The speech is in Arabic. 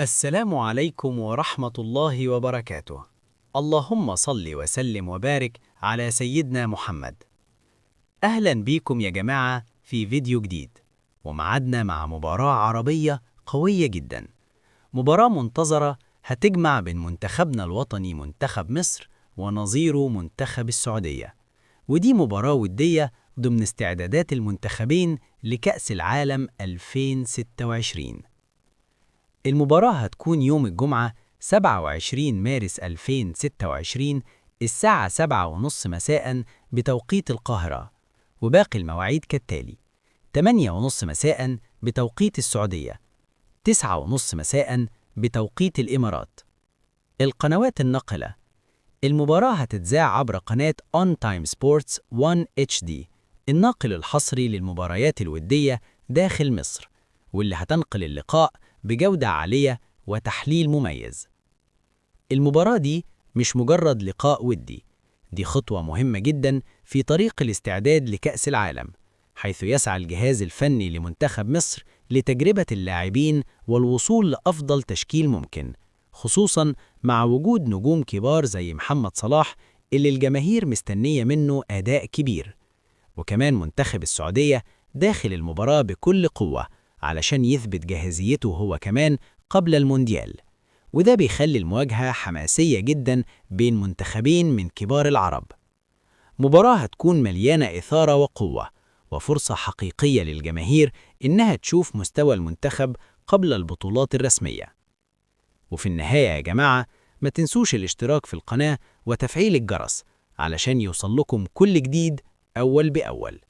السلام عليكم ورحمة الله وبركاته. اللهم صل وسلم وبارك على سيدنا محمد. أهلا بيكم يا جماعة في فيديو جديد، ومعادنا مع مباراة عربية قوية جدا. مباراة منتظرة هتجمع بين منتخبنا الوطني منتخب مصر ونظيره منتخب السعودية، ودي مباراة ودية ضمن استعدادات المنتخبين لكأس العالم 2026. المباراة هتكون يوم الجمعة 27 مارس 2026 الساعة 7:30 مساء بتوقيت القاهرة، وباقي المواعيد كالتالي: 8:30 مساء بتوقيت السعودية، 9:30 مساء بتوقيت الإمارات. القنوات الناقلة: المباراة هتتذاع عبر قناة On Time Sports 1 HD، الناقل الحصري للمباريات الودية داخل مصر، واللي هتنقل اللقاء بجودة عالية وتحليل مميز. المباراة دي مش مجرد لقاء ودي، دي خطوة مهمة جدا في طريق الاستعداد لكأس العالم، حيث يسعى الجهاز الفني لمنتخب مصر لتجربة اللاعبين والوصول لأفضل تشكيل ممكن، خصوصا مع وجود نجوم كبار زي محمد صلاح اللي الجماهير مستنية منه أداء كبير. وكمان منتخب السعودية داخل المباراة بكل قوة علشان يثبت جاهزيته هو كمان قبل المونديال، وده بيخلي المواجهة حماسية جدا بين منتخبين من كبار العرب. مباراة هتكون مليانة إثارة وقوة، وفرصة حقيقية للجماهير إنها تشوف مستوى المنتخب قبل البطولات الرسمية. وفي النهاية يا جماعة، ما تنسوش الاشتراك في القناة وتفعيل الجرس علشان يوصل لكم كل جديد أول بأول.